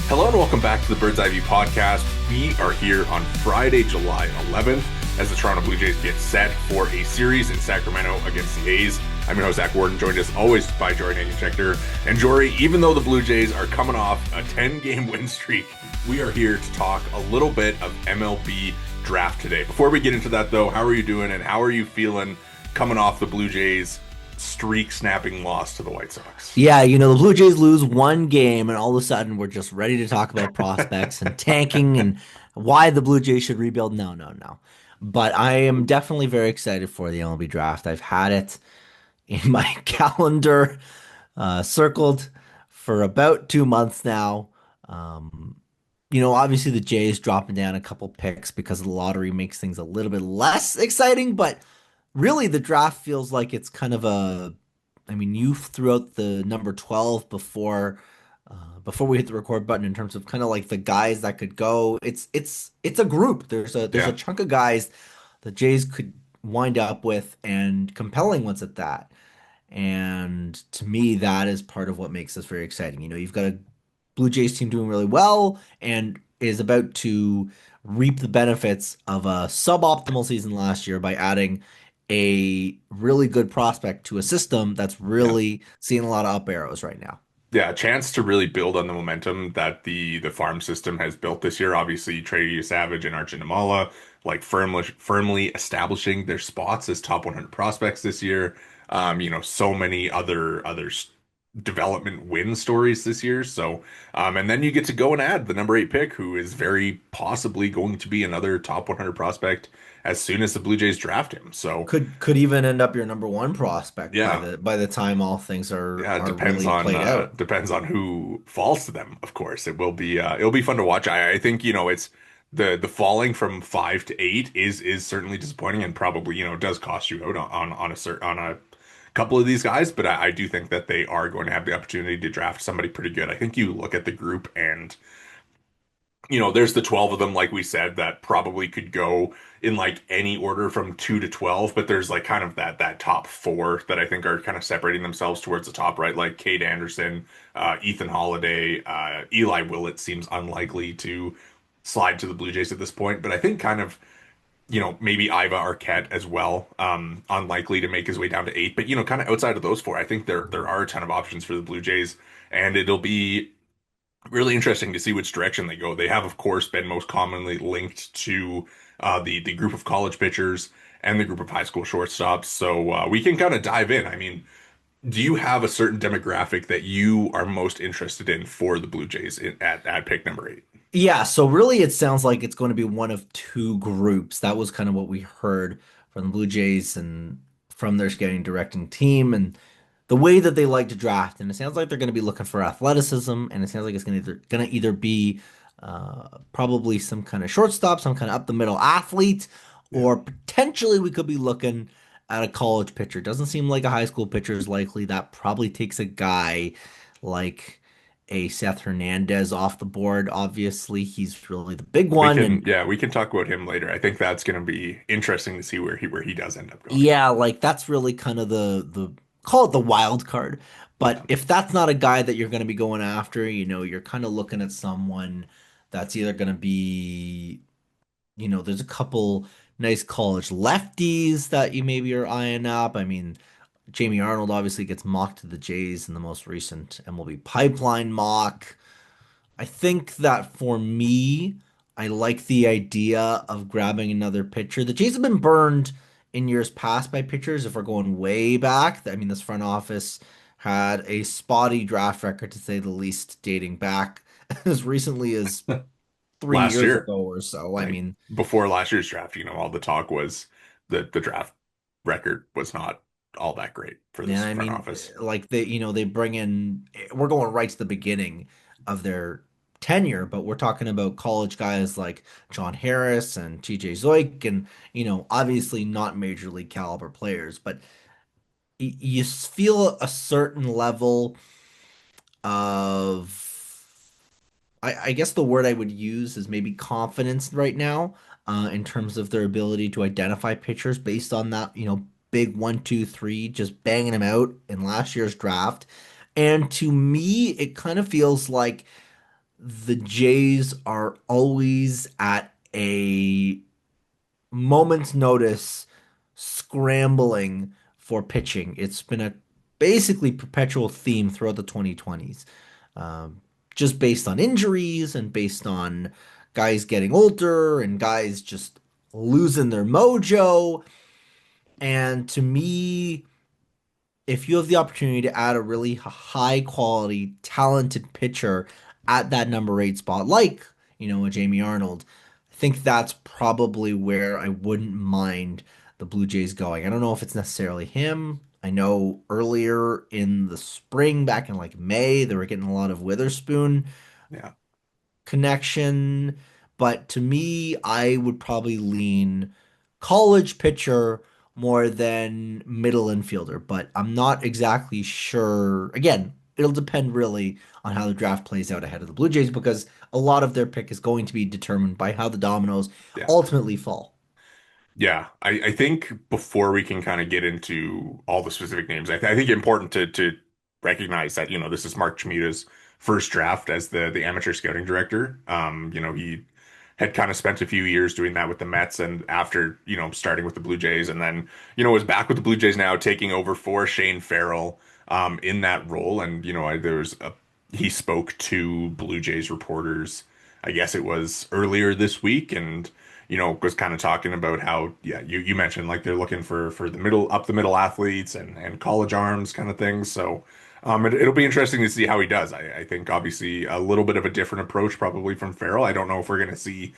Hello and welcome back to the Bird's Eye View podcast. We are here on Friday, July 11th, as the Toronto Blue Jays get set for a series in Sacramento against the A's. I'm your host, Zach Worden, joined as always by Jori Negin-Shecter. And Jori, even though the Blue Jays are coming off a 10-game win streak, we are here to talk a little bit of MLB Draft today. Before we get into that, though, how are you doing and how are you feeling coming off the Blue Jays streak-snapping loss to the White Sox? Yeah, the Blue Jays lose one game, and all of a sudden we're just ready to talk about prospects and tanking and why the Blue Jays should rebuild. No, no, no. But I am definitely very excited for the MLB draft. I've had it in my calendar circled for about 2 months now. Um, obviously the Jays dropping down a couple picks because the lottery makes things a little bit less exciting, but really the draft feels like it's kind of you threw out the number 12 before we hit the record button in terms of kind of like the guys that could go. It's a group. There's a Yeah. chunk of guys the Jays could wind up with and compelling ones at that. And to me, that is part of what makes this very exciting. You've got a Blue Jays team doing really well and is about to reap the benefits of a suboptimal season last year by adding a really good prospect to a system that's Yeah. really seeing a lot of up arrows right now. Yeah, a chance to really build on the momentum that the farm system has built this year. Obviously, Trey Savage and Arjun Nimmala, like firmly establishing their spots as top 100 prospects this year. So many other development win stories this year. And then you get to go and add the number 8 pick, who is very possibly going to be another top 100 prospect as soon as the Blue Jays draft him. So Could even end up your number one prospect by yeah, the time all things are yeah, it are really played out. depends on who falls to them, of course. It'll be fun to watch. I think, it's the falling from 5 to 8 is certainly disappointing and probably, does cost you out on a couple of these guys, but I do think that they are going to have the opportunity to draft somebody pretty good. I think you look at the group and there's the 12 of them, like we said, that probably could go in like any order from 2 to 12, but there's like kind of that top four that I think are kind of separating themselves towards the top, right? Like Cade Anderson, Ethan Holiday, Eli Willits seems unlikely to slide to the Blue Jays at this point, but I think kind of, maybe Iva Arquette as well, unlikely to make his way down to 8, but kind of outside of those four, I think there are a ton of options for the Blue Jays, and it'll be really interesting to see which direction they go. They have, of course, been most commonly linked to the group of college pitchers and the group of high school shortstops. So we can kind of dive in. I mean, do you have a certain demographic that you are most interested in for the Blue Jays at pick number 8? Yeah, so really it sounds like it's going to be one of two groups. That was kind of what we heard from the Blue Jays and from their scouting directing team and the way that they like to draft. And it sounds like they're going to be looking for athleticism, and it sounds like it's going to either be probably some kind of shortstop, some kind of up the middle athlete, Yeah. or potentially we could be looking at a college pitcher. Doesn't seem like a high school pitcher is likely. That probably takes a guy like a Seth Hernandez off the board. Obviously, he's really the big one, and We can talk about him later. I think that's going to be interesting to see where he does end up going. yeah, like that's really kind of the call it the wild card. But Yeah. if that's not a guy that you're going to be going after, you're kind of looking at someone that's either going to be, there's a couple nice college lefties that you maybe are eyeing up. I mean, Jamie Arnold obviously gets mocked to the Jays in the most recent MLB Pipeline mock. I think that for me, I like the idea of grabbing another pitcher. The Jays have been burned in years past by pitchers. If we're going way back, I mean, this front office had a spotty draft record to say the least, dating back as recently as three Last years year, ago or so. I like mean, before last year's draft, all the talk was the draft record was not all that great for yeah, this I front mean, office. like they bring in, we're going right to the beginning of their tenure, but we're talking about college guys like John Harris and TJ Zoik, and obviously not major league caliber players, but you feel a certain level of, I guess the word I would use is maybe confidence right now, in terms of their ability to identify pitchers based on that, big 1, 2, 3, just banging them out in last year's draft. And to me, it kind of feels like the Jays are always at a moment's notice scrambling for pitching. It's been a basically perpetual theme throughout the 2020s, um, just based on injuries and based on guys getting older and guys just losing their mojo. And to me, if you have the opportunity to add a really high quality, talented pitcher at that number eight spot, like, a Jamie Arnold, I think that's probably where I wouldn't mind the Blue Jays going. I don't know if it's necessarily him. I know earlier in the spring, back in like May, they were getting a lot of Witherspoon Yeah. connection. But to me, I would probably lean college pitcher more than middle infielder. But I'm not exactly sure. Again, it'll depend really on how the draft plays out ahead of the Blue Jays because a lot of their pick is going to be determined by how the dominoes Yeah. ultimately fall. Yeah, I think before we can kind of get into all the specific names, I think it's important to recognize that, this is Mark Chmuta's first draft as the amateur scouting director. He had kind of spent a few years doing that with the Mets and after, starting with the Blue Jays and then, was back with the Blue Jays now taking over for Shane Farrell in that role. And, he spoke to Blue Jays reporters, I guess it was earlier this week and was kind of talking about how, yeah, you mentioned like they're looking for the middle up the middle athletes and college arms kind of things. So it'll be interesting to see how he does. I think obviously a little bit of a different approach probably from Farrell. I don't know if we're going to see,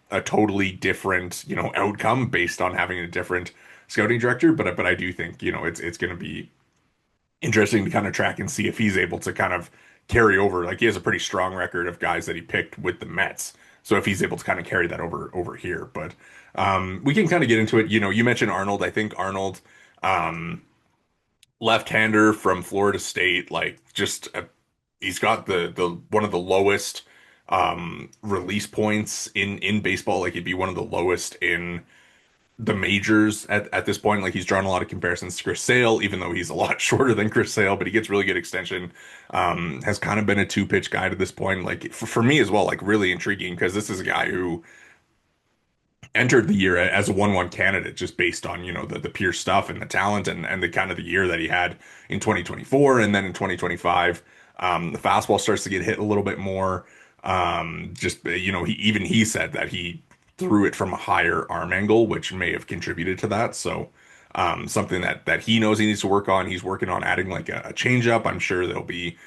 a totally different, outcome based on having a different scouting director, but I do think, it's going to be interesting to kind of track and see if he's able to kind of carry over. Like he has a pretty strong record of guys that he picked with the Mets. So if he's able to kind of carry that over here, but we can kind of get into it. You mentioned Arnold. I think Arnold, um, left-hander from Florida State, like he's got the one of the lowest release points in baseball. Like he'd be one of the lowest in the majors at this point. Like he's drawn a lot of comparisons to Chris Sale, even though he's a lot shorter than Chris Sale, but he gets really good extension. Has kind of been a two-pitch guy to this point. Like for me as well, like really intriguing because this is a guy who entered the year as a 1-1 candidate just based on, the pure stuff and the talent and the kind of the year that he had in 2024 and then in 2025. The fastball starts to get hit a little bit more. He said that he threw it from a higher arm angle, which may have contributed to that. So something that he knows he needs to work on. He's working on adding like a changeup. I'm sure there'll be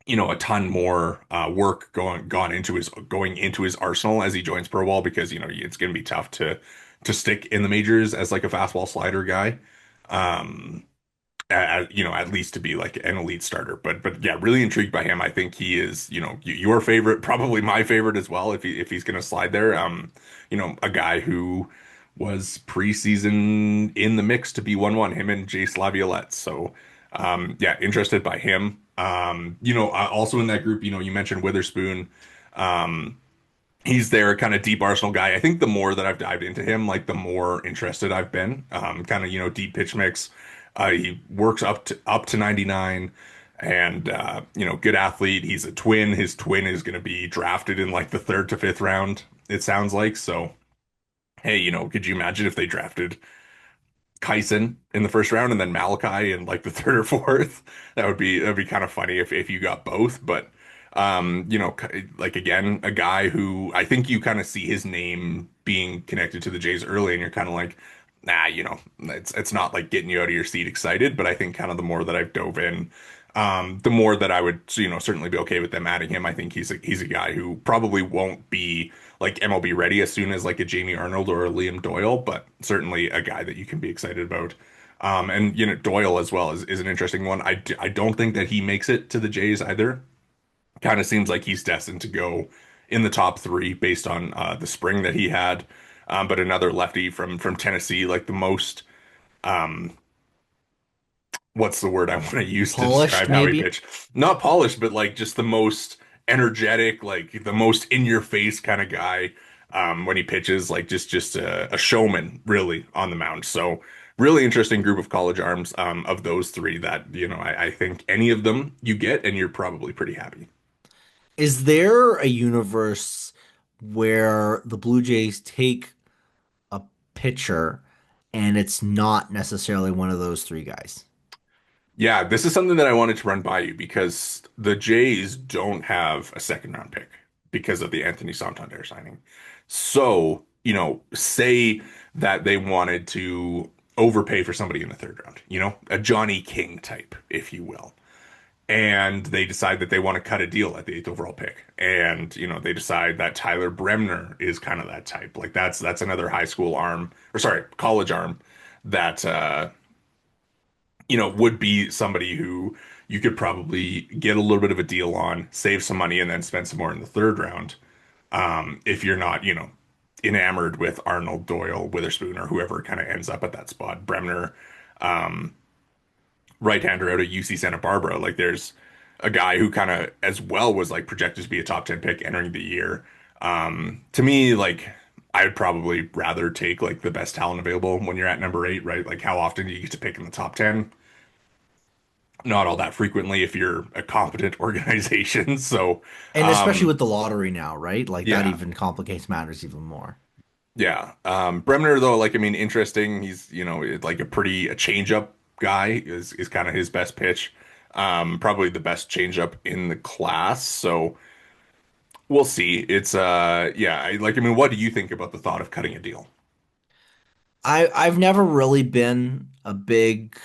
a ton more work going into his arsenal as he joins pro ball because it's going to be tough to stick in the majors as like a fastball slider guy. Um, at least to be like an elite starter. But yeah, really intrigued by him. I think he is, your favorite, probably my favorite as well if he's going to slide there. A guy who was preseason in the mix to be 1-1, him and Jace Laviolette. So yeah, interested by him. Also in that group, you mentioned Witherspoon. Um, he's their kind of deep Arsenal guy. I think the more that I've dived into him, like the more interested I've been. Kind of, deep pitch mix. He works up to 99 and good athlete. He's a twin. His twin is going to be drafted in like the third to fifth round, it sounds like. So, hey, could you imagine if they drafted Kyson in the first round and then Malachi in like the third or fourth? That'd be kind of funny if you got both. But like again, a guy who I think you kind of see his name being connected to the Jays early, and you're kind of like, nah, it's not like getting you out of your seat excited. But I think kind of the more that I've dove in, the more that I would certainly be okay with them adding him. I think he's a guy who probably won't be like MLB ready as soon as like a Jamie Arnold or a Liam Doyle, but certainly a guy that you can be excited about. And Doyle as well is an interesting one. I don't think that he makes it to the Jays either. Kind of seems like he's destined to go in the top three based on the spring that he had. But another lefty from Tennessee, like the most what's the word I want to use to Polished, describe how he maybe. pitched? Not polished, but like just the most energetic, like the most in your face kind of guy when he pitches, like just a showman really on the mound. So really interesting group of college arms of those three that I think any of them you get and you're probably pretty happy. Is there a universe where the Blue Jays take a pitcher and it's not necessarily one of those three guys? Yeah, this is something that I wanted to run by you because the Jays don't have a second round pick because of the Anthony Santander signing. So, say that they wanted to overpay for somebody in the third round, a Johnny King type, if you will. And they decide that they want to cut a deal at the eighth overall pick. And, they decide that Tyler Bremner is kind of that type. Like that's another high school arm, or sorry, college arm that would be somebody who you could probably get a little bit of a deal on, save some money, and then spend some more in the third round. If you're not, enamored with Arnold, Doyle, Witherspoon, or whoever kind of ends up at that spot. Bremner, right-hander out of UC Santa Barbara. Like there's a guy who kind of as well was like projected to be a top 10 pick entering the year. To me, like I'd probably rather take like the best talent available when you're at number eight, right? Like how often do you get to pick in the top 10? Not all that frequently if you're a competent organization. So, And especially with the lottery now, right? Like that yeah, even complicates matters even more. yeah. Bremner though, like I mean, interesting. He's like a changeup guy is kind of his best pitch. Probably the best changeup in the class. So we'll see. It's yeah. I mean, what do you think about the thought of cutting a deal? I've never really been a big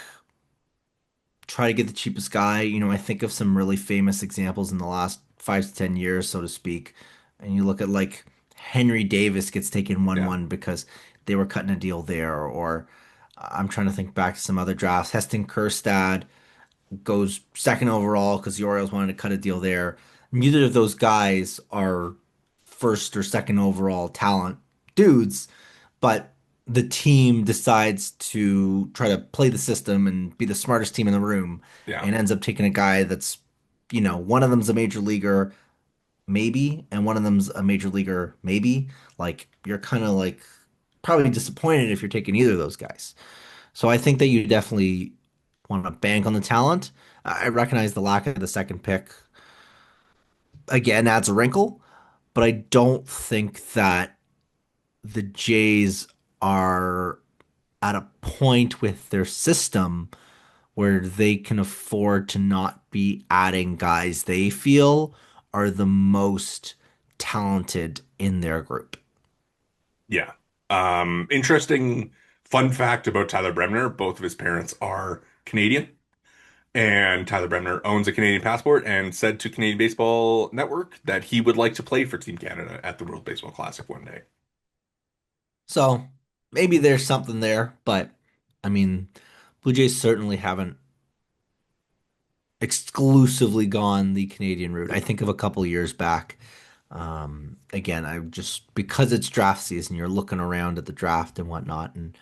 try to get the cheapest guy. I think of some really famous examples in the last 5 to 10 years, so to speak. And you look at like Henry Davis gets taken Yeah, 1-1 because they were cutting a deal there, or I'm trying to think back to some other drafts. Heston Kjerstad goes second overall because the Orioles wanted to cut a deal there. Neither of those guys are first or second overall talent dudes, but the team decides to try to play the system and be the smartest team in the room yeah, and ends up taking a guy that's, one of them's a major leaguer, maybe, and one of them's a major leaguer, maybe. Like, you're kind of like probably disappointed if you're taking either of those guys. So I think that you definitely want to bank on the talent. I recognize the lack of the second pick again adds a wrinkle, but I don't think that the Jays are at a point with their system where they can afford to not be adding guys they feel are the most talented in their group. yeah. Interesting fun fact about Tyler Bremner. Both of his parents are Canadian. And Tyler Bremner owns a Canadian passport and said to Canadian Baseball Network that he would like to play for Team Canada at the World Baseball Classic one day. So maybe there's something there, but I mean, Blue Jays certainly haven't exclusively gone the Canadian route. I think of a couple years back. Again, I just because it's draft season, you're looking around at the draft and whatnot, and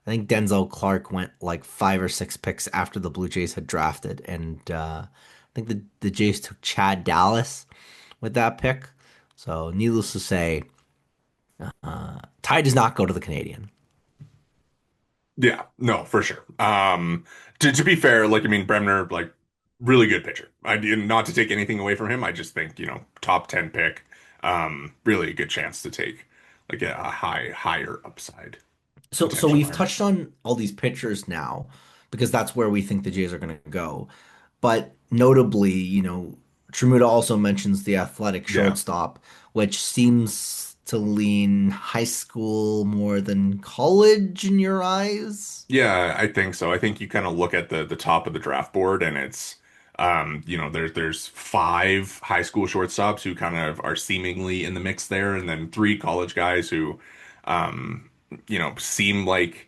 I think Denzel Clark went like 5 or 6 picks after the Blue Jays had drafted, and I think the Jays took Chad Dallas with that pick. So, needless to say, Ty does not go to the Canadian. Yeah, no, for sure. To be fair, like I mean, Bremner, like really good pitcher. I did not to take anything away from him. I just think, top 10 pick, really a good chance to take like a higher upside So potential we've there. touched on all these pitchers now because that's where we think the Jays are going to go. But notably, Trumuta also mentions the athletic Yeah. shortstop, which seems to lean high school more than college in your eyes. Yeah, I think so. I think you kind of look at the top of the draft board and it's there's five high school shortstops who kind of are seemingly in the mix there, and then three college guys who um seem like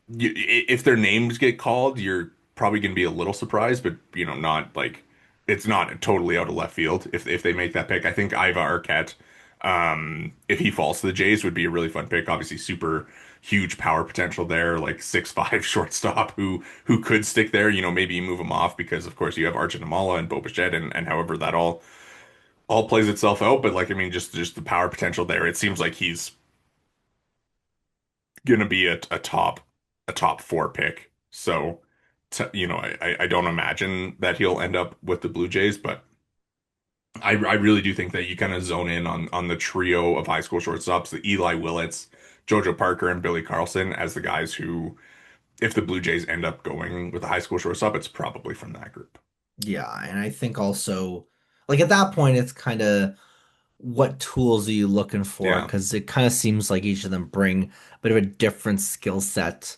if their names get called, you're probably going to be a little surprised, but not like it's not totally out of left field if they make that pick. I think Iva Arquette, if he falls to the Jays, would be a really fun pick. Obviously, super huge power potential there, like 6'5" shortstop who could stick there. Maybe you move him off because of course you have Arjun Amala and Bo Bichette and however that all plays itself out. But like I mean, just the power potential there. It seems like he's gonna be a top four pick. So, I don't imagine that he'll end up with the Blue Jays, but I really do think that you kind of zone in on the trio of high school shortstops, the Eli Willits, JoJo Parker, and Billy Carlson as the guys who, if the Blue Jays end up going with a high school shortstop, it's probably from that group. Yeah, and I think also like at that point it's kind of what tools are you looking for? Yeah. Because it kind of seems like each of them bring a bit of a different skill set.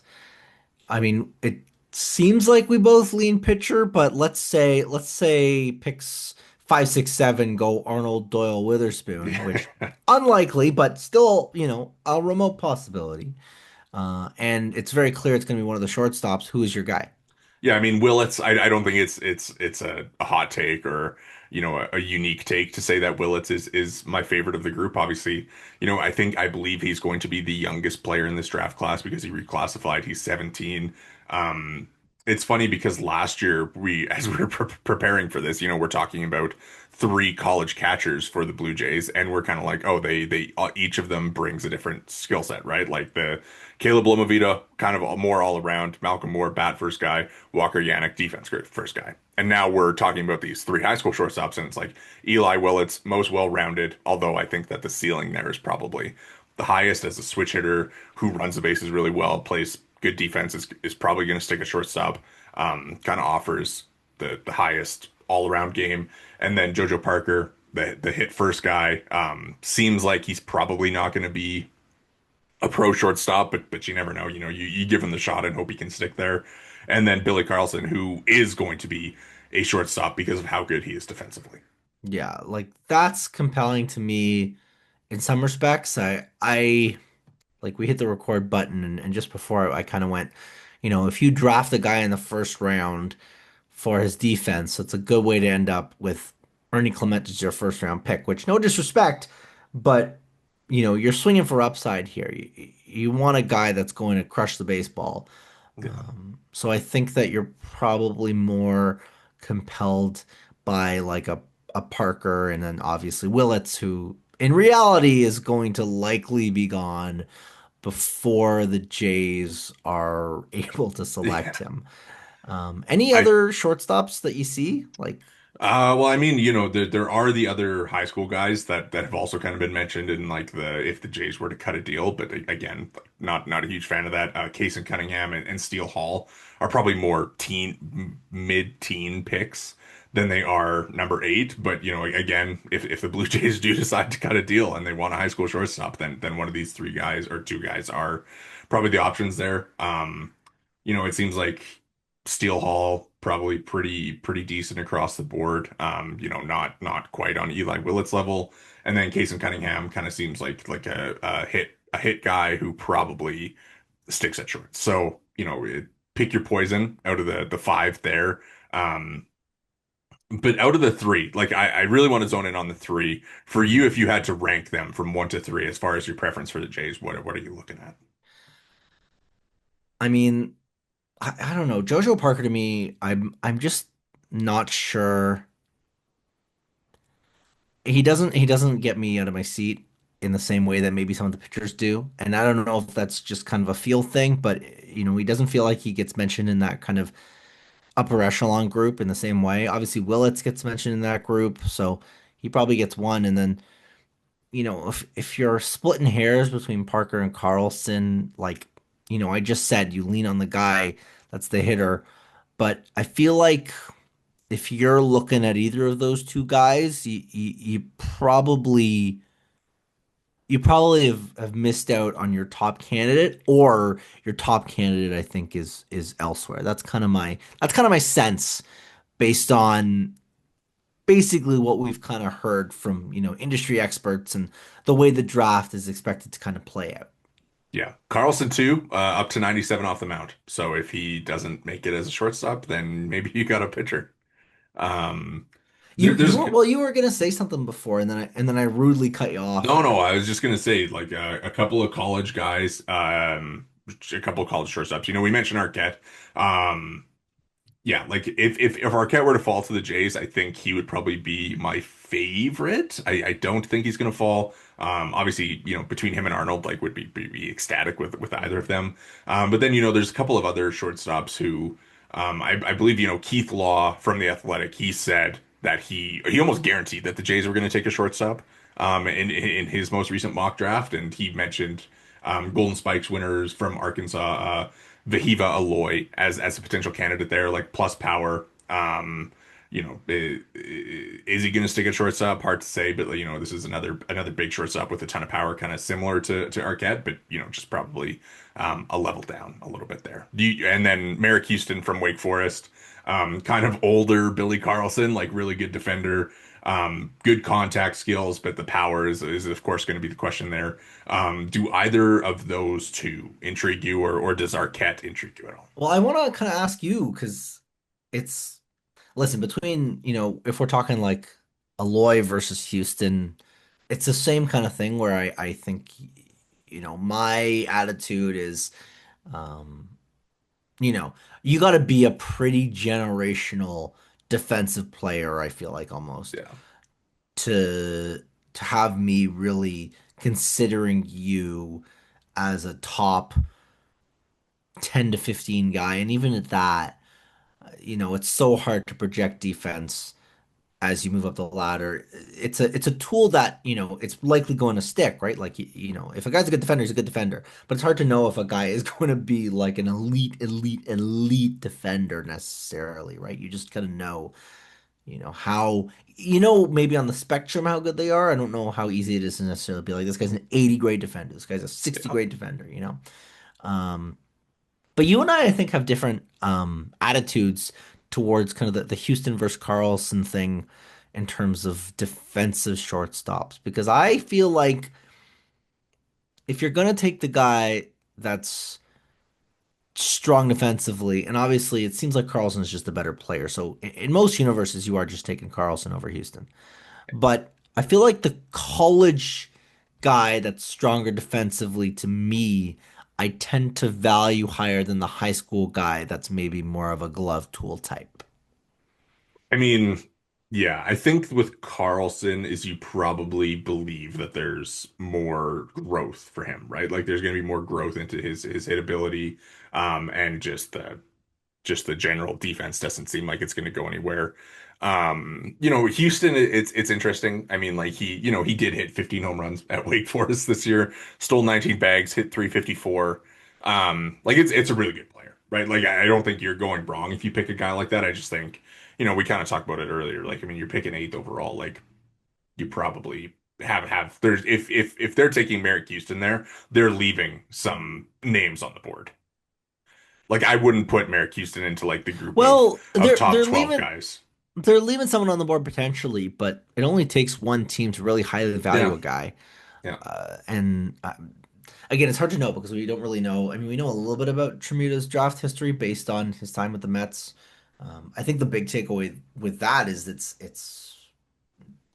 I mean, it seems like we both lean pitcher, but let's say picks 5, 6, 7 go Arnold, Doyle, Witherspoon, which unlikely, but still, a remote possibility. And it's very clear it's going to be one of the shortstops. Who is your guy? Yeah, I mean Willits, I don't think it's a hot take or a unique take to say that Willits is my favorite of the group. Obviously, I believe he's going to be the youngest player in this draft class because he reclassified. He's 17. Um, it's funny because last year as we were preparing for this, we're talking about three college catchers for the Blue Jays, and we're kind of like, oh, they each of them brings a different skill set, right? Like the Caleb Lomavita, kind of more all around. Malcolm Moore, bat first guy. Walker Yannick, defense great first guy. And now we're talking about these three high school shortstops, and it's like Eli Willits, most well-rounded, although I think that the ceiling there is probably the highest as a switch hitter who runs the bases really well, plays good defense, is probably going to stick a shortstop, kind of offers the highest all-around game. And then JoJo Parker, the hit first guy, seems like he's probably not going to be a pro shortstop, but you never know. You give him the shot and hope he can stick there. And then Billy Carlson, who is going to be a shortstop because of how good he is defensively. Yeah, like that's compelling to me in some respects. I like we hit the record button and just before I kind of went, if you draft a guy in the first round for his defense, it's a good way to end up with Ernie Clement as your first round pick, which no disrespect, but you're swinging for upside here. You want a guy that's going to crush the baseball. Yeah. So I think that you're probably more compelled by like a Parker and then obviously Willits, who in reality is going to likely be gone before the Jays are able to select Yeah. him. Any I other shortstops that you see? Like, well, I mean, there are the other high school guys that have also kind of been mentioned in like the if the Jays were to cut a deal, but again, not a huge fan of that. Case and Cunningham and Steele Hall are probably more mid-teen picks than they are number eight. But again, if the Blue Jays do decide to cut a deal and they want a high school shortstop, then one of these three guys or two guys are probably the options there. It seems like Steel Hall probably pretty decent across the board. Not quite on Eli Willits level. And then Case and Cunningham kind of seems like a hit guy who probably sticks at short. So, pick your poison out of the five there. Um, but out of the three, like I really want to zone in on the three. For you, if you had to rank them from one to three as far as your preference for the Jays, what are you looking at? I mean, I don't know. JoJo Parker to me, I'm just not sure. He doesn't get me out of my seat in the same way that maybe some of the pitchers do. And I don't know if that's just kind of a feel thing, but he doesn't feel like he gets mentioned in that kind of upper echelon group in the same way. Obviously, Willits gets mentioned in that group, so he probably gets one. And then, if you're splitting hairs between Parker and Carlson, like, I just said you lean on the guy that's the hitter. But I feel like if you're looking at either of those two guys, you probably have missed out on your top candidate, or your top candidate, I think, is elsewhere. That's kind of my sense based on basically what we've kind of heard from, industry experts and the way the draft is expected to kind of play out. Yeah, Carlson too, up to 97 off the mound. So if he doesn't make it as a shortstop, then maybe you got a pitcher. Um, You you there's were well, you were gonna say something before, and then I rudely cut you off no, there. I was just gonna say like a couple of college guys, a couple of college shortstops. We mentioned Arquette. Um, Yeah, like if Arquette were to fall to the Jays, I think he would probably be my favorite. I don't think he's gonna fall. Obviously, between him and Arnold, like would be ecstatic with either of them. But then there's a couple of other shortstops who, I believe Keith Law from the Athletic, he said. that he almost guaranteed that the Jays were going to take a shortstop in his most recent mock draft, and he mentioned Golden Spikes winners from Arkansas, Vahiva Aloy as a potential candidate there, like plus power. Is he going to stick at shortstop? Hard to say, but this is another big shortstop with a ton of power, kind of similar to Arquette, but just probably a level down a little bit there. And then Merrick Houston from Wake Forest, kind of older Billy Carlson, like really good defender, good contact skills, but the power is of course going to be the question there. Do either of those two intrigue you, or does Arquette intrigue you at all? Well, I want to kind of ask you because it's listen between if we're talking like Aloy versus Houston, it's the same kind of thing where I think my attitude is um, you know you got to be a pretty generational defensive player. I feel like almost Yeah. to have me really considering you as a top 10 to 15 guy, and even at that. It's so hard to project defense as you move up the ladder. It's a tool that, it's likely going to stick, right? Like if a guy's a good defender, he's a good defender. But it's hard to know if a guy is going to be like an elite defender necessarily, right? You just gotta know, how maybe on the spectrum how good they are. I don't know how easy it is to necessarily be like this guy's an 80 grade defender, this guy's a 60 Yeah. grade defender. Um, but you and I think, have different attitudes towards kind of the Houston versus Carlson thing in terms of defensive shortstops. Because I feel like if you're going to take the guy that's strong defensively, and obviously it seems like Carlson is just a better player. So in most universes, you are just taking Carlson over Houston. But I feel like the college guy that's stronger defensively to me, I tend to value higher than the high school guy that's maybe more of a glove tool type. I mean, yeah, I think with Carlson is you probably believe that there's more growth for him, right? Like there's going to be more growth into his hit ability, and just the general defense doesn't seem like it's going to go anywhere. Houston, it's interesting. I mean, like he did hit 15 home runs at Wake Forest this year, stole 19 bags, hit 354. Like it's a really good player, right? Like I don't think you're going wrong if you pick a guy like that. I just think, we kind of talked about it earlier. Like, I mean, you're picking eighth overall. Like you probably have there's if they're taking Merrick Houston there, they're leaving some names on the board. Like I wouldn't put Merrick Houston into like the group of Well, of they're top they're 12 leaving guys. they're leaving someone on the board potentially, but it only takes one team to really highly value Yeah. a guy. Yeah. And again, it's hard to know because we don't really know. I mean, we know a little bit about Tremuta's draft history based on his time with the Mets. I think the big takeaway with that is it's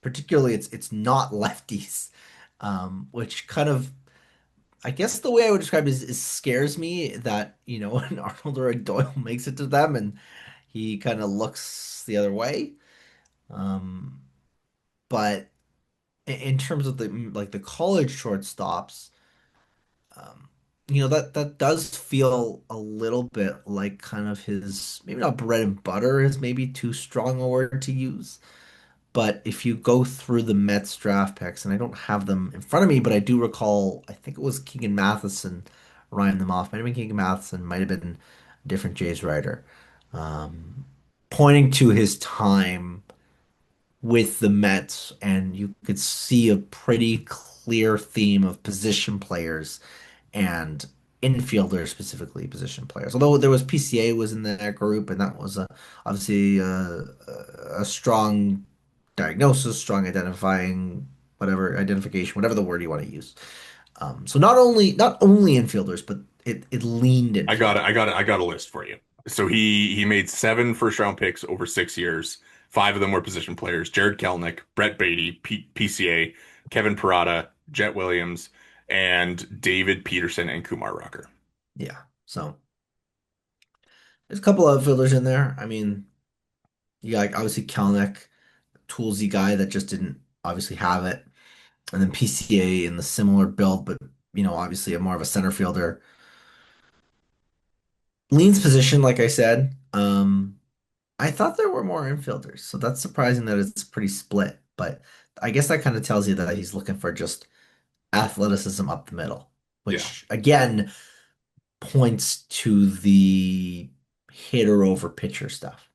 particularly it's not lefties, which kind of I guess the way I would describe it is scares me that an Arnold or a Doyle makes it to them and he kind of looks the other way. Um, but in terms of the college shortstops, um, that does feel a little bit like kind of his maybe not bread and butter is maybe too strong a word to use. But if you go through the Mets draft picks, and I don't have them in front of me, but I do recall, I think it was Keegan Matheson rhymed them off. Might have been Keegan Matheson, might have been a different Jays writer, um, pointing to his time with the Mets, and you could see a pretty clear theme of position players and infielders, specifically position players. Although there was PCA was in that group, and that was obviously a strong diagnosis, strong identifying, whatever identification, whatever the word you want to use. So not only infielders, but it leaned I got it. infielders. I got a list for you. So he made 7 first round picks over 6 years. 5 of them were position players: Jared Kelenic, Brett Beatty, PCA, Kevin Parada, Jet Williams, and David Peterson and Kumar Rocker. Yeah. So there's a couple of outfielders in there. I mean, you got obviously Kelnick, toolsy guy that just didn't obviously have it. And then PCA in the similar build, but obviously a more of a center fielder. Leans position, like I said. I thought there were more infielders, so that's surprising that it's pretty split. But I guess that kind of tells you that he's looking for just athleticism up the middle, Yeah. which again points to the hitter over pitcher stuff.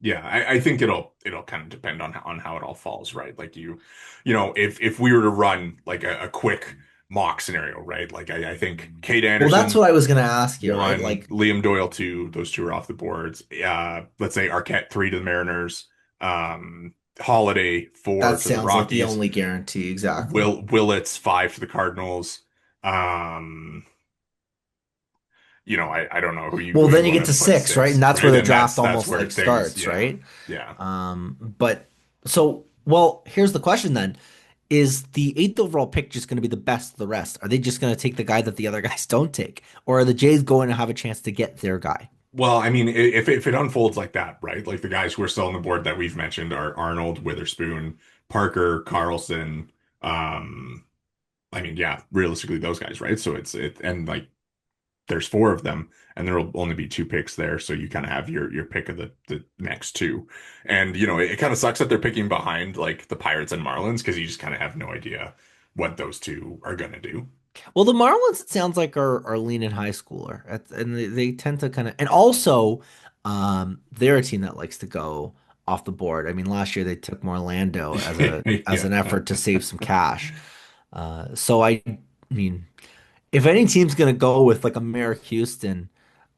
Yeah, I think it'll kind of depend on how it all falls, right? Like if we were to run like a quick mock scenario, right? Like I think Kate Well, that's Anderson what I was going to ask you, right? one, Like Liam Doyle two, those two are off the boards. Let's say Arquette three to the Mariners, Holiday four that to the sounds like the Rockies, only guarantee, exactly. Willits five to the Cardinals. Um, I don't know Well, who then you you want get to to put six, right? And six, that's where right? the And draft that's almost where like things, starts, yeah, right? yeah. But so, well, here's the question then. Is the eighth overall pick just going to be the best of the rest? Are they just going to take the guy that the other guys don't take? Or are the Jays going to have a chance to get their guy? Well, I mean, if it unfolds like that, right? Like the guys who are still on the board that we've mentioned are Arnold, Witherspoon, Parker, Carlson. Um, I mean, yeah, realistically, those guys, right? So and like there's four of them, and there will only be two picks there, so you kind of have your pick of the next two. And it kind of sucks that they're picking behind like the Pirates and Marlins because you just kind of have no idea what those two are gonna do. Well, the Marlins, it sounds like are leaning high schooler, and they tend to kind of, and also, they're a team that likes to go off the board. I mean, last year they took Orlando as Yeah. an effort to save some cash. So I mean, if any team's gonna go with like a Merrick Houston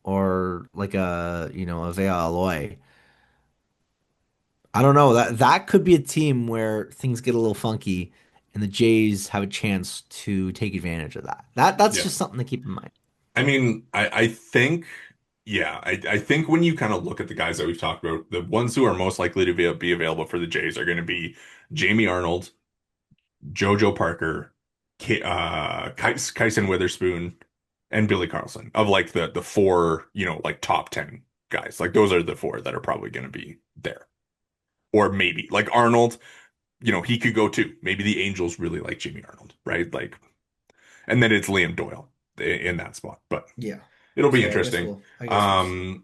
or like a Vea Aloy, I don't know. That could be a team where things get a little funky and the Jays have a chance to take advantage of that. That's Yeah. just something to keep in mind. I mean, I think, yeah, I think when you kind of look at the guys that we've talked about, the ones who are most likely to be available for the Jays are going to be Jamie Arnold, JoJo Parker, Kyson Witherspoon, and Billy Carlson of like the four, like top 10 guys. Like those are the four that are probably going to be there. Or maybe like Arnold, he could go too. Maybe the Angels really like Jamie Arnold, right? Like, and then it's Liam Doyle in that spot. But Yeah. it'll be So interesting. I guess we'll see.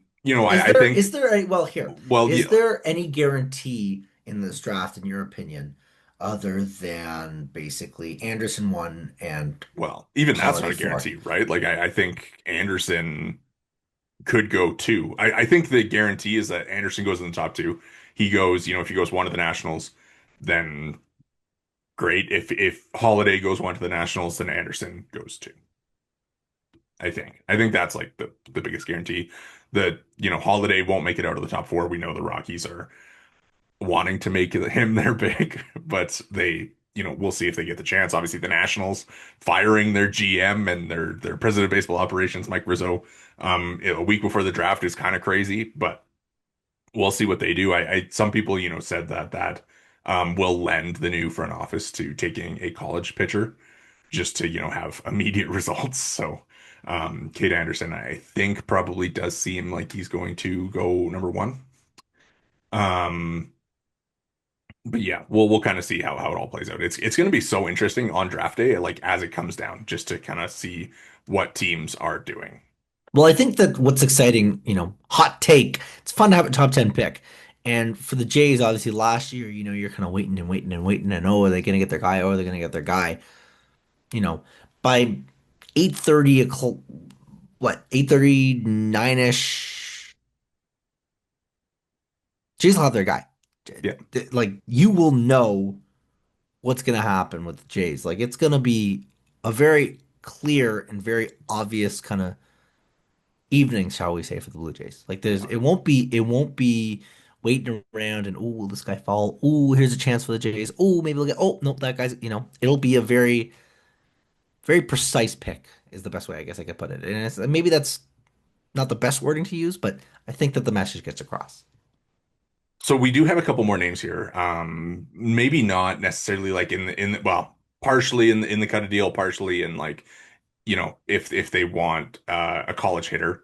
I think, Is there any, well here, well, is yeah, there any guarantee in this draft, in your opinion, other than basically Anderson one and well, even that's not Holiday a four? guarantee, right? Like, I think Anderson could go two. I think the guarantee is that Anderson goes in the top two. He goes, if he goes one to the Nationals, then great. If Holiday goes one to the Nationals, then Anderson goes two. I think that's like the biggest guarantee. That Holiday won't make it out of the top four. We know the Rockies are wanting to make him their pick, but we'll see if they get the chance. Obviously, the Nationals firing their GM and their president of baseball operations, Mike Rizzo, a week before the draft is kind of crazy, but we'll see what they do. Some people, said that will lend the new front office to taking a college pitcher just to, have immediate results. So, Kate Anderson, I think probably does seem like he's going to go number one. Um, but yeah, we'll kind of see how it all plays out. It's going to be so interesting on draft day, like as it comes down, just to kind of see what teams are doing. Well, I think that what's exciting, hot take, it's fun to have a top 10 pick. And for the Jays, obviously last year, you're kind of waiting and waiting and waiting and oh, are they going to get their guy? Oh, are they going to get their guy? You know, by 8:30 o'clock, what, 8:39-ish, Jays will have their guy. Yeah. Like you will know what's going to happen with the Jays. Like it's going to be a very clear and very obvious kind of evening, shall we say, for the Blue Jays. Like it won't be waiting around and oh, will this guy fall? Oh, here's a chance for the Jays. Oh, maybe we'll get. Oh, nope, that guy's. It'll be a very very precise pick is the best way I guess I could put it. And maybe that's not the best wording to use, but I think that the message gets across. So we do have a couple more names here. Maybe not necessarily like well, partially in the cut of deal, partially in like if they want a college hitter,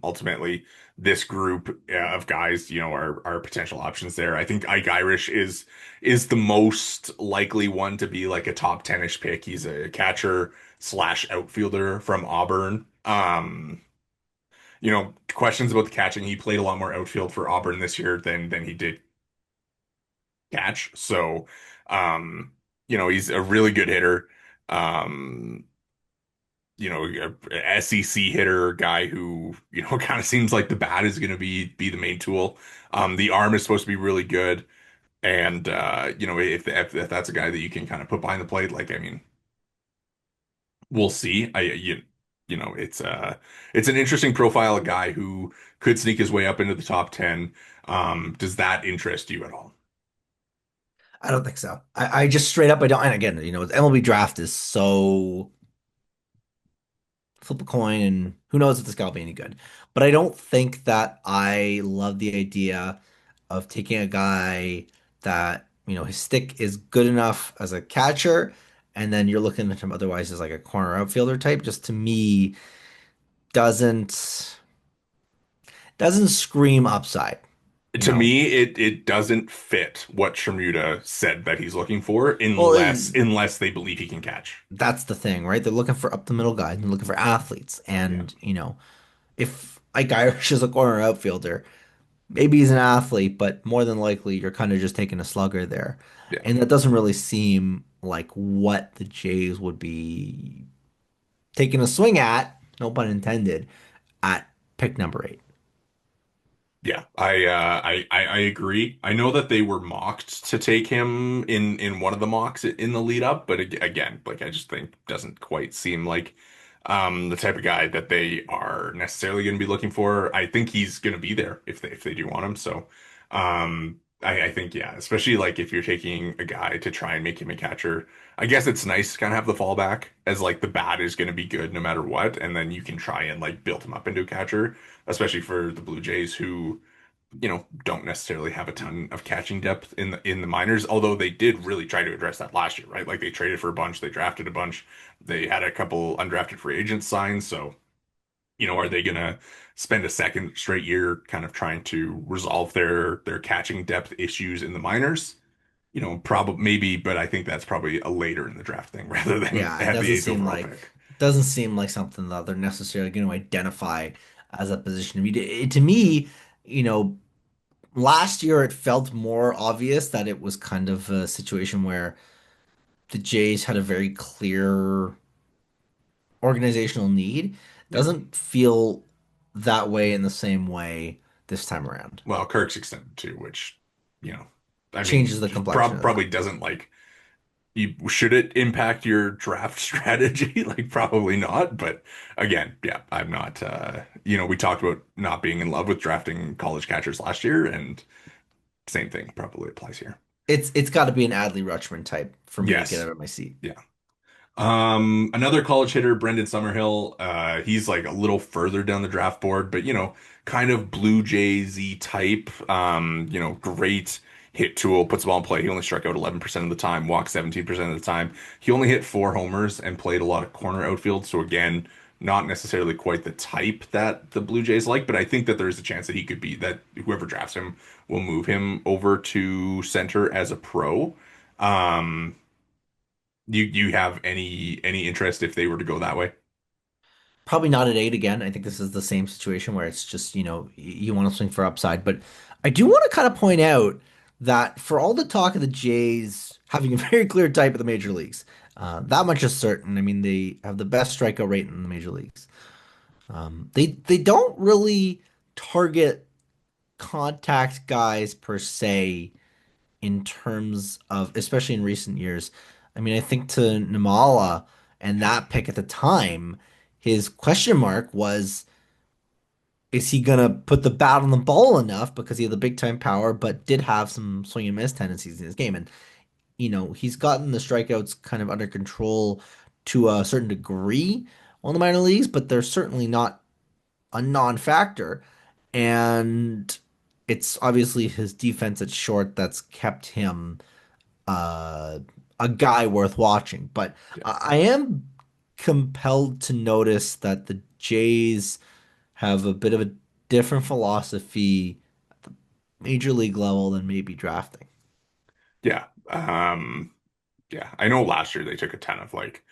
ultimately this group of guys, are potential options there. I think Ike Irish is the most likely one to be like a top 10-ish pick. He's a catcher slash outfielder from Auburn. questions about the catching. He played a lot more outfield for Auburn this year than he did catch. So, he's a really good hitter. Um, a SEC hitter, guy who, kind of seems like the bat is going to be the main tool. The arm is supposed to be really good. And if that's a guy that you can kind of put behind the plate, like, I mean, we'll see. It's an interesting profile, a guy who could sneak his way up into the top 10. Does that interest you at all? I don't think so. I just straight up I don't. And again, MLB draft is so flip a coin, and who knows if this guy will be any good. But I don't think that I love the idea of taking a guy that, his stick is good enough as a catcher, and then you're looking at him otherwise as like a corner outfielder type. Just to me, doesn't scream upside, you To know. me, it doesn't fit what Shermuda said that he's looking for Well, unless they believe he can catch. that's the thing, right? They're looking for up the middle guys. They're looking for athletes, Yeah. and if like Irish is a corner outfielder, maybe he's an athlete, but more than likely you're kind of just taking a slugger there. Yeah. And that doesn't really seem like what the Jays would be taking a swing at, no pun intended, at pick number 8. Yeah, I agree. I know that they were mocked to take him in one of the mocks in the lead up, but again, like I just think doesn't quite seem like the type of guy that they are necessarily going to be looking for. I think he's going to be there if they do want him. So, I think yeah, especially like if you're taking a guy to try and make him a catcher, I guess it's nice to kind of have the fallback as like the bat is going to be good no matter what, and then you can try and like build him up into a catcher, especially for the Blue Jays who don't necessarily have a ton of catching depth in the minors, although they did really try to address that last year, right? Like they traded for a bunch, they drafted a bunch, they had a couple undrafted free agents signed. So, are they gonna spend a second straight year kind of trying to resolve their catching depth issues in the minors? Probably maybe, but I think that's probably a later in the draft thing rather than Yeah, it at the doesn't eighth seem overall like pick. doesn't seem like something that they're necessarily going to identify as a position. I mean, to me, you know, last year it felt more obvious that it was kind of a situation where the Jays had a very clear organizational need. Yeah. Doesn't feel that way in the same way this time around. Well, Kirk's extended too, which, you know, I Changes mean, the complexion of probably that. doesn't like should it impact your draft strategy? Like probably not, but again, yeah, I'm not we talked about not being in love with drafting college catchers last year and same thing probably applies here. It's got to be an Adley Rutschman type for me to get Yes. out of my seat. Yeah. Another college hitter, Brendan Summerhill. He's like a little further down the draft board, but kind of Blue Jays-y type. Great hit tool, puts the ball in play. He only struck out 11% of the time, walked 17% of the time. He only hit 4 homers and played a lot of corner outfield. So again, not necessarily quite the type that the Blue Jays like, but I think that there is a chance that he could be that whoever drafts him will move him over to center as a pro. Um, you have any interest if they were to go that way? Probably not at 8 again. I think this is the same situation where it's just, you want to swing for upside. But I do want to kind of point out that for all the talk of the Jays having a very clear type of the major leagues, that much is certain. I mean, they have the best strikeout rate in the major leagues. They don't really target contact guys per se in terms of, especially in recent years. I mean, I think to Namala and that pick at the time, his question mark was, is he gonna put the bat on the ball enough because he had the big time power, but did have some swing and miss tendencies in his game. And he's gotten the strikeouts kind of under control to a certain degree on the minor leagues, but they're certainly not a non-factor. And it's obviously his defense at short that's kept him uh, a guy worth watching. But Yeah. I am compelled to notice that the Jays have a bit of a different philosophy at the major league level than maybe drafting. Yeah. Yeah. I know last year they took a ton of like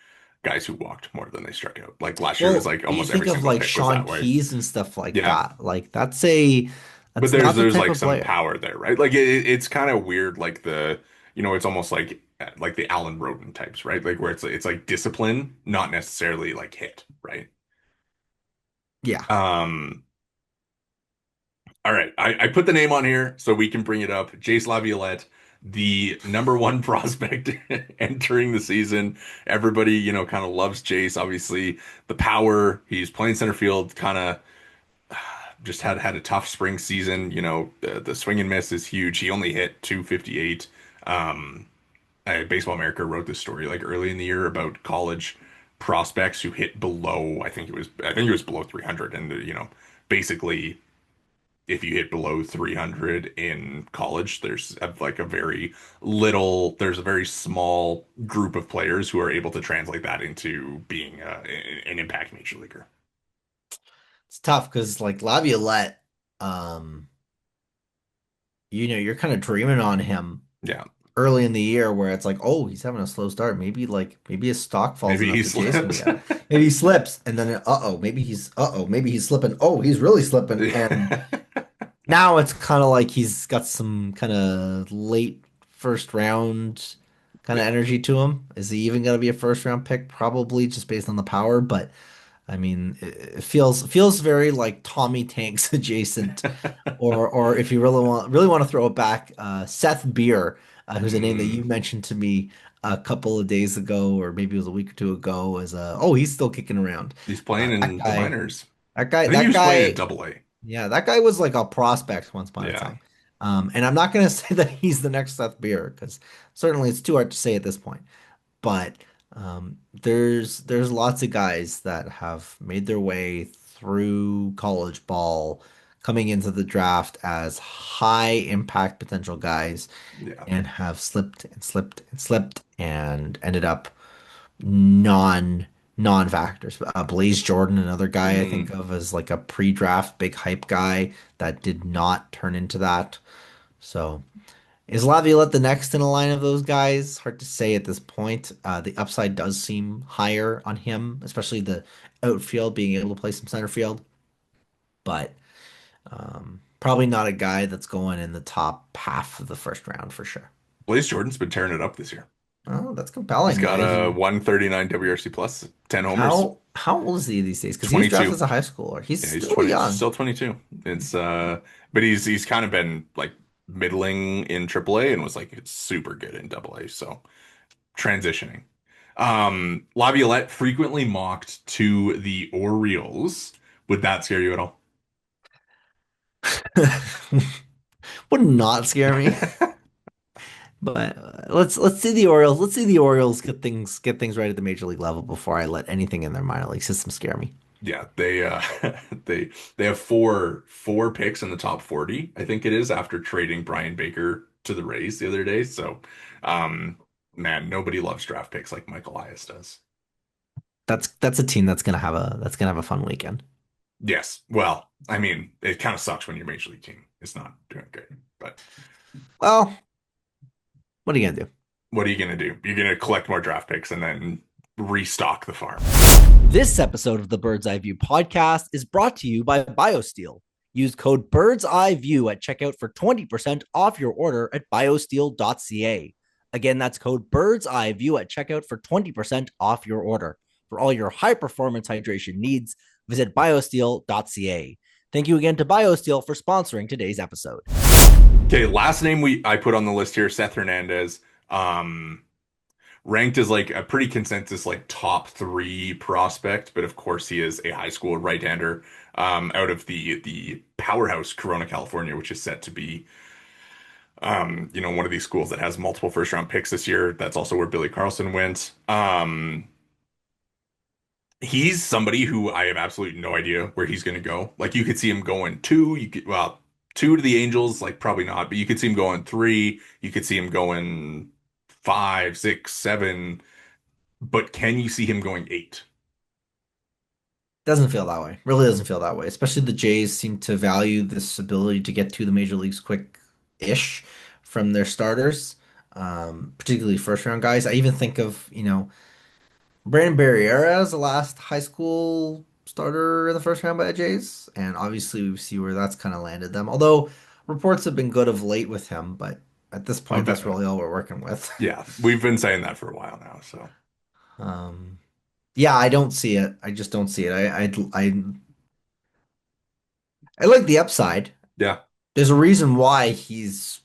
guys who walked more than they struck out. Like last year, it was Well, like you almost think every of single like pick was Sean that way. Keys and stuff like Yeah, that. Like but that's not the there's type like of some player. power there, right? Like it's kind of weird, like it's almost like the Alan Roden types, right? Like where it's like discipline, not necessarily like hit, right? Yeah. Um, all right, I put the name on here so we can bring it up. Jace Laviolette, the number one prospect entering the season. Everybody, kind of loves Jace. Obviously, the power. He's playing center field, kind of just had a tough spring season. The swing and miss is huge. He only hit 258. Um, Baseball America wrote this story like early in the year about college prospects who hit below. I think it was below 300, and basically if you hit below 300 in college, there's a very small group of players who are able to translate that into being an impact major leaguer. It's tough because like Laviolette, um, you're kind of dreaming on him Yeah, early in the year where it's like, oh, he's having a slow start. Maybe his stock falls maybe enough he that Jace can be slips. out. Maybe he slips, and then maybe he's slipping. Oh, he's really slipping. And now it's kind of like he's got some kind of late first round kind of Yeah. energy to him. Is he even going to be a first round pick? Probably just based on the power, but I mean, it feels very like Tommy Tanks adjacent, or if you really want to throw it back, Seth Beer, who's a name that you Mm, mentioned to me a couple of days ago, or maybe it was a week or two ago, as oh, he's still kicking around. he's playing That in the guy, minors. that guy, I think he that was playing in guy, Double A. yeah, that guy was like a prospect once upon a Yeah. time. And I'm not gonna say that he's the next Seth Beer because certainly it's too hard to say at this point. But there's lots of guys that have made their way through college ball, coming into the draft as high impact potential guys, Yeah. and have slipped and slipped and slipped and ended up non non-factors. Blaze Jordan, another guy I think Mm, of as like a pre-draft big hype guy that did not turn into that. So. Is Laviolette the next in a line of those guys? Hard to say at this point. The upside does seem higher on him, especially the outfield, being able to play some center field. But probably not a guy that's going in the top half of the first round for sure. Blaze Jordan's been tearing it up this year. Oh, that's He's compelling. got a 139 WRC plus, 10 homers, How old is he these days? Because he was drafted 22. as a high schooler. He's Yeah, he's still 20, young. still 22. But he's kind of been like middling in AAA and was like it's super good in AA. So transitioning. Laviolette frequently mocked to the Orioles. Would that scare you at all? Would not scare me. But let's see the Orioles. Let's see the Orioles get things right at the major league level before I let anything in their minor league system scare me. Yeah, they have four picks in the top 40, I think it is, after trading Brian Baker to the Rays the other day. So, um, man, nobody loves draft picks like Michael Elias does. That's a team that's gonna have a fun weekend. Yes. Well, I mean, it kind of sucks when your major league team is not doing good. But Well, what are you gonna do? what are you gonna do? You're gonna collect more draft picks and then restock the farm. This episode of the Bird's Eye View podcast is brought to you by BioSteel. Use code Bird's Eye View at checkout for 20% off your order at biosteel.ca. Again, that's code Bird's Eye View at checkout for 20% off your order. For all your high performance hydration needs, visit biosteel.ca. Thank you again to BioSteel for sponsoring today's episode. Okay, last name I put on the list here, Seth Hernandez. Um, Ranked as like a pretty consensus like top three prospect, but of course he is a high school right-hander out of the powerhouse Corona, California, which is set to be one of these schools that has multiple first round picks this year. That's also where Billy Carlson went. He's somebody who I have absolutely no idea where he's going to go. Like you could see him going two to the Angels, like probably not, but you could see him going three. You could see him going five, six, seven. But can you see him going eight? Doesn't feel that way. Really doesn't feel that way. Especially the Jays seem to value this ability to get to the major leagues quick-ish from their starters, particularly first round guys. I even think of, Brandon Barriera is the last high school starter in the first round by the Jays, and obviously we see where that's kind of landed them. Although reports have been good of late with him, but at this Oh, point, that's really all we're working with. yeah, we've been saying that for a while now. So Um, yeah, I don't see it. I just don't see it. I like the upside. yeah, There's a reason why he's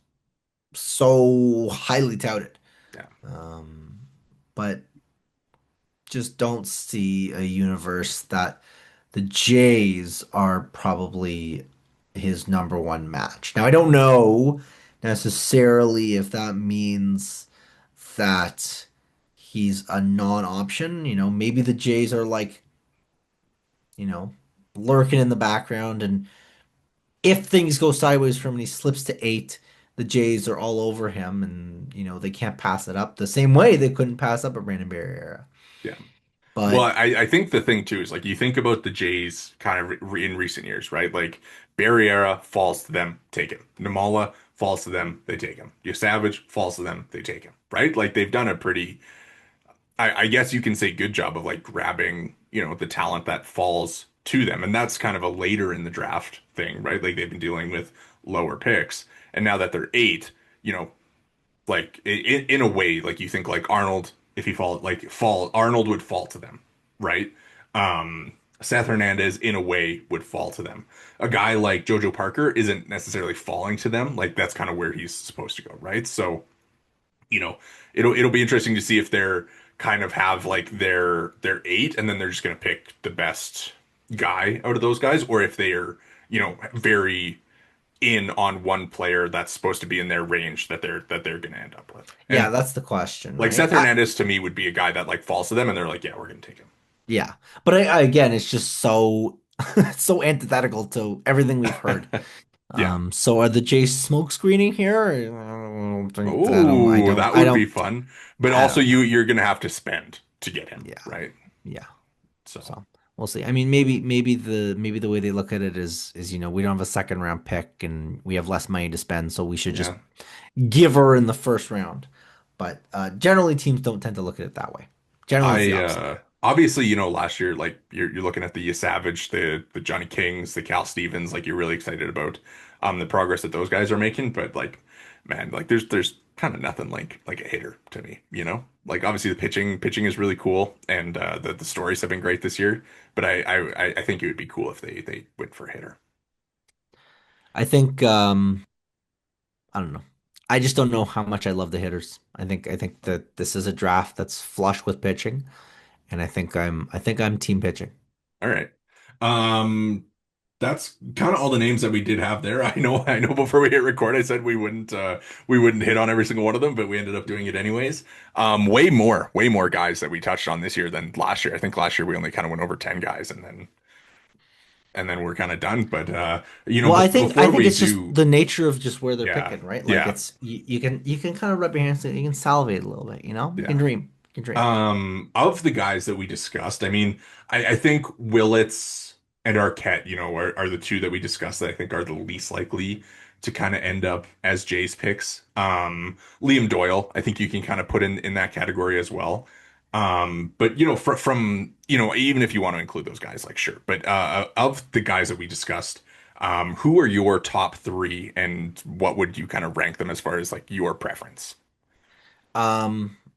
so highly touted. yeah, Um, but just don't see a universe that the Jays are probably his number one match. Now, I don't know necessarily if that means that he's a non-option. Maybe the Jays are like, you know, lurking in the background, and if things go sideways for him and he slips to eight, the Jays are all over him, and they can't pass it up the same way they couldn't pass up a Brandon Barriera. yeah. Well, But I think the thing too is like you think about the Jays kind of in recent years, right? Like Barriera falls to them, take him. Namala falls to them, they take him. Savage falls to them, they take him, right? Like they've done a pretty, I guess you can say good job of like grabbing, the talent that falls to them. And that's kind of a later in the draft thing, right? Like they've been dealing with lower picks. And now that they're eight, you know, like in a way, like you think like Arnold, if he Arnold would fall to them, right? Seth Hernandez in a way would fall to them. A guy like JoJo Parker isn't necessarily falling to them. Like that's kind of where he's supposed to go, right? So, you know, it'll be interesting to see if they're kind of have like their eight and then they're just gonna pick the best guy out of those guys, or if they are, very in on one player that's supposed to be in their range that they're going to end up with. yeah, And that's the question, like right? Seth Hernandez to me would be a guy that like falls to them and they're like, yeah, we're going to take him. Yeah, but again, it's just so so antithetical to everything we've heard. Yeah. So are the Jays smoke screening here? I don't think I don't. I Oh, don't. that I would be don't. fun. But I also don't know. you're going to have to spend to get him, Yeah, right? yeah. So, So we'll see. I mean, maybe the way they look at it is we don't have a second round pick and we have less money to spend, so we should just yeah. give her in the first round. But generally, teams don't tend to look at it that way. Generally, it's the I opposite. obviously, last year like you're looking at the Savage, the Johnny Kings, the Cal Stevens, like you're really excited about the progress that those guys are making, but like man, like there's kind of nothing like a hitter to me, you know? Like obviously the pitching is really cool and the stories have been great this year, but I think it would be cool if they went for a hitter. I think I don't know. I just don't know how much I love the hitters. I think that this is a draft that's flush with pitching, and I think I'm team pitching. All right. Um, that's kind of all the names that we did have there. I know before we hit record, I said we wouldn't hit on every single one of them, but we ended up doing it anyways. Way more guys that we touched on this year than last year. I think last year we only kind of went over 10 guys and then we're kind of done. But Well, I before think we it's just do, the nature of just where they're yeah, picking, right? Like yeah, it's you can kind of rub your hands, you can salivate a little bit, You can yeah. dream, you can dream. Of the guys that we discussed, I mean, I think Willits and Arquette, are the two that we discussed that I think are the least likely to kind of end up as Jay's picks. Liam Doyle, I think you can kind of put in that category as well. But from even if you want to include those guys, like sure. But of the guys that we discussed, who are your top three, and what would you kind of rank them as far as like your preference?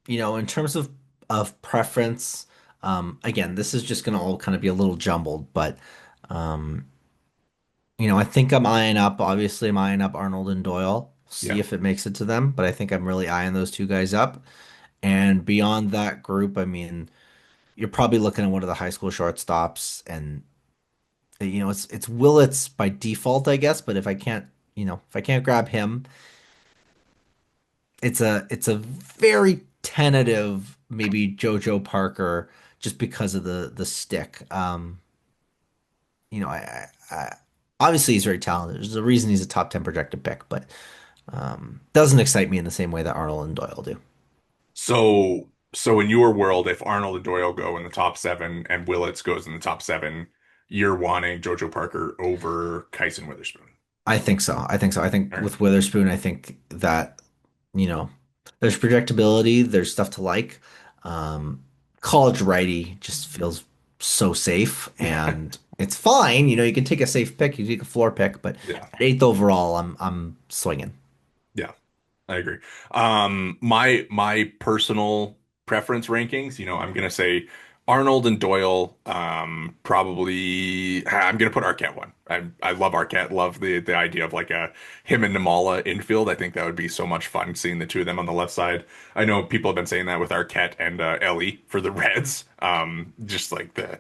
In terms of preference, again, this is just gonna all kind of be a little jumbled, but um, I think obviously I'm eyeing up Arnold and Doyle. See Yeah. if it makes it to them, but I think I'm really eyeing those two guys up. And beyond that group, I mean, you're probably looking at one of the high school shortstops, and it's Willits by default, I guess. But if I can't grab him, it's a very tentative maybe JoJo Parker just because of the stick. Obviously he's very talented. There's a reason he's a top 10 projected pick, but doesn't excite me in the same way that Arnold and Doyle do. So in your world, if Arnold and Doyle go in the top seven and Willits goes in the top seven, you're wanting JoJo Parker over Kyson Witherspoon. I think so. I think so. I think All right. with Witherspoon, I think that, you know, there's projectability, there's stuff to like. Um, college righty just feels so safe and it's fine. You can take a safe pick, you take a floor pick, but Yeah. at eighth overall, I'm swinging. Yeah. I agree. My personal preference rankings, I'm gonna say Arnold and Doyle. Probably I'm gonna put Arquette one. I love Arquette. Love the idea of like a him and Namala infield. I think that would be so much fun seeing the two of them on the left side. I know people have been saying that with Arquette and Ellie for the Reds. Just like the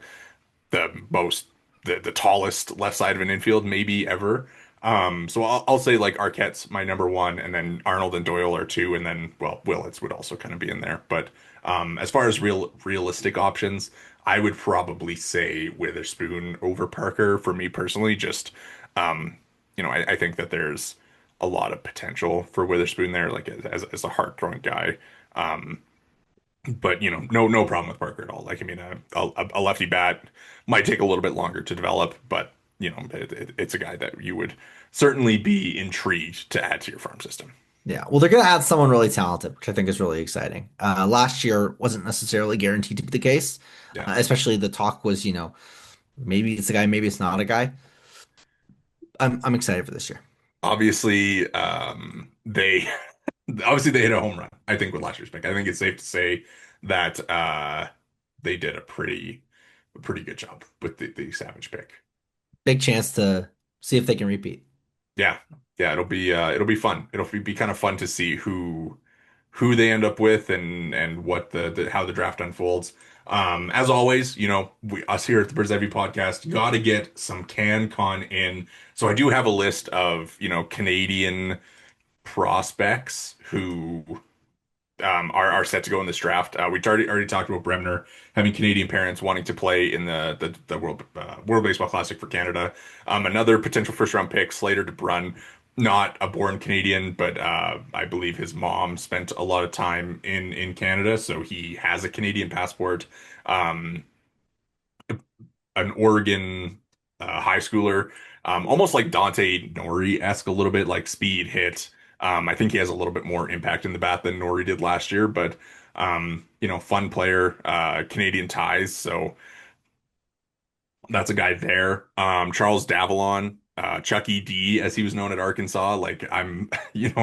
most the tallest left side of an infield maybe ever. So I'll say like Arquette's my number one, and then Arnold and Doyle are two, and then well Willits would also kind of be in there. But as far as realistic options, I would probably say Witherspoon over Parker for me personally. Just I think that there's a lot of potential for Witherspoon there, like as a hard throwing guy. Um, but no problem with Parker at all. Like I mean, a lefty bat might take a little bit longer to develop, but it's a guy that you would certainly be intrigued to add to your farm system. Yeah, well, they're going to add someone really talented, which I think is really exciting. Last year wasn't necessarily guaranteed to be the case, Yeah, especially the talk was, maybe it's a guy, maybe it's not a guy. I'm excited for this year. obviously, they obviously they hit a home run. I think with last year's pick, I think it's safe to say that they did a pretty good job with the Savage pick. Big chance to see if they can repeat. Yeah. Yeah, it'll be fun. It'll be kind of fun to see who they end up with and what the how the draft unfolds. As always, we us here at the Birds Eye View podcast got to get some CanCon in. So I do have a list of, Canadian prospects who are set to go in this draft. We already talked about Bremner having Canadian parents wanting to play in the World Baseball Classic for Canada. Another potential first round pick, Slater DeBrun, not a born Canadian, but I believe his mom spent a lot of time in Canada, so he has a Canadian passport. Um, an Oregon high schooler, almost like Dante Nori-esque a little bit, like speed hit. I think he has a little bit more impact in the bat than Nori did last year, but fun player, Canadian ties, so that's a guy there. Charles Davalon, Chucky D, as he was known at Arkansas. Like I'm, we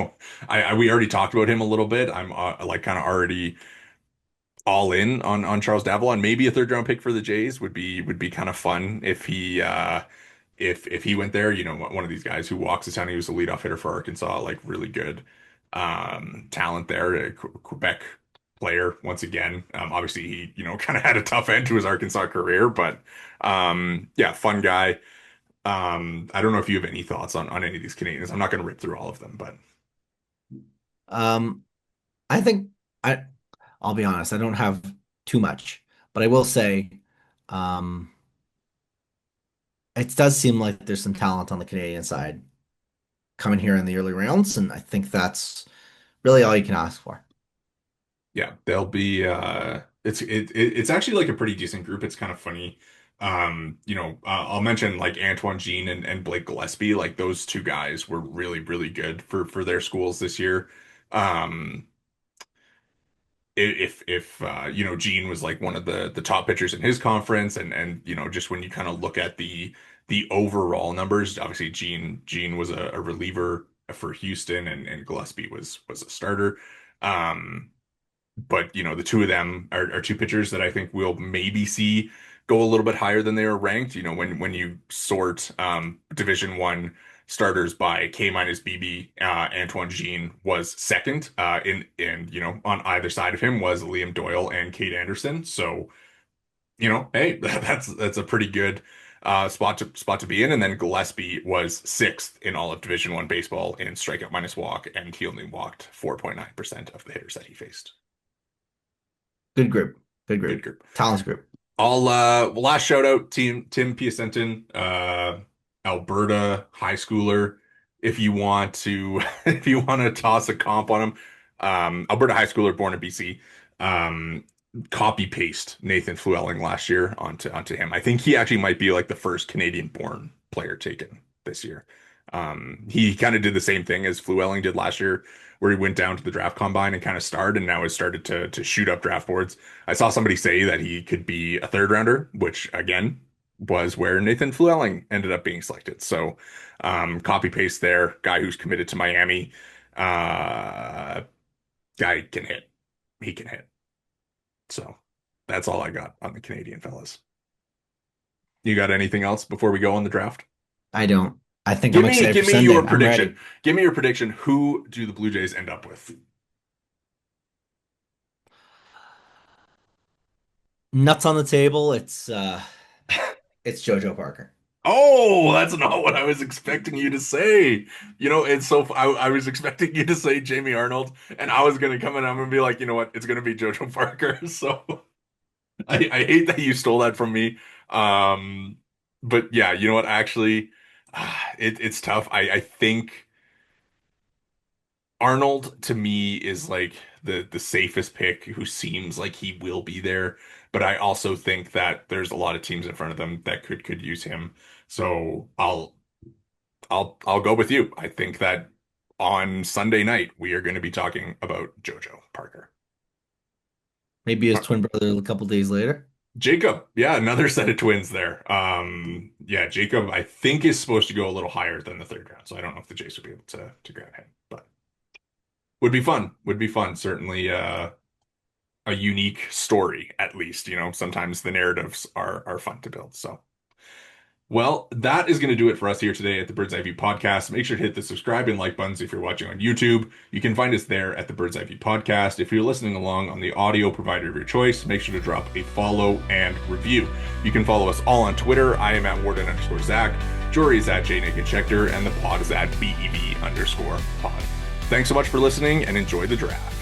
already talked about him a little bit. I'm like kind of already all in on Charles Davalon. Maybe a third round pick for the Jays would be kind of fun if he went there. One of these guys who walks the town. He was a leadoff hitter for Arkansas, like really good talent there. A Quebec player once again. Obviously he kind of had a tough end to his Arkansas career, but yeah, fun guy. I don't know if you have any thoughts on any of these Canadians. I'm not going to rip through all of them, but Um, I think I I'll be honest, I don't have too much, but I will say, um, it does seem like there's some talent on the Canadian side coming here in the early rounds, and I think that's really all you can ask for. yeah, they'll be it's actually like a pretty decent group. It's kind of funny. I'll mention like Antoine Jean and Blake Gillespie, like those two guys were really, really good for their schools this year. Um, if Gene was like one of the top pitchers in his conference, and just when you kind of look at the overall numbers, obviously Gene was a reliever for Houston, and Gillespie was a starter. Um, but the two of them are two pitchers that I think we'll maybe see go a little bit higher than they are ranked. When you sort Division One starters by K minus BB, Antoine Jean was second. On either side of him was Liam Doyle and Kate Anderson. So hey, that's a pretty good spot to be in. And then Gillespie was sixth in all of Division One baseball in strikeout minus walk, and he only walked 4.9% of the hitters that he faced. Good group, good Good group, group. talented group. I'll last shout out team Tim Piacentin, Alberta high schooler. If you want to if you want to toss a comp on him, Alberta high schooler born in BC. Um, Copy paste Nathan Fluelling last year onto him. I think he actually might be like the first Canadian born player taken this year. He kind of did the same thing as Fluelling did last year, where he went down to the draft combine and kind of starred, and now has started to shoot up draft boards. I saw somebody say that he could be a third rounder, which again was where Nathan Fluelling ended up being selected. So, copy paste there. Guy who's committed to Miami. Uh, Guy can hit. He can hit. So that's all I got on the Canadian fellas. You got anything else before we go on the draft? I don't. I think I'm excited for Give me Sunday. your I'm ready. prediction. Give me your prediction. Who do the Blue Jays end up with? Nuts on the table. It's JoJo Parker. Oh, that's not what I was expecting you to say. It's I was expecting you to say Jamie Arnold, and I was gonna come in. I'm gonna be like, you know what? It's gonna be JoJo Parker. So I hate that you stole that from me. Um, but yeah, you know what? Actually, it's tough. I think Arnold to me is like the safest pick who seems like he will be there. But I also think that there's a lot of teams in front of them that could use him. So I'll go with you. I think that on Sunday night we are going to be talking about JoJo Parker. Maybe his Uh, twin brother a couple days later. Jacob, yeah, another set of twins there. Yeah, Jacob, I think is supposed to go a little higher than the third round, so I don't know if the Jays would be able to grab him, but would be fun. Would be fun. Certainly, a unique story, at least. Sometimes the narratives are fun to build. So. Well, that is going to do it for us here today at the Bird's Eye View Podcast. Make sure to hit the subscribe and like buttons if you're watching on YouTube. You can find us there at the Bird's Eye View Podcast. If you're listening along on the audio provider of your choice, make sure to drop a follow and review. You can follow us all on Twitter. I am at Worden_Zach. Jori is at Jori Negin-Shecter, and the pod is at BEV_pod. Thanks so much for listening and enjoy the draft.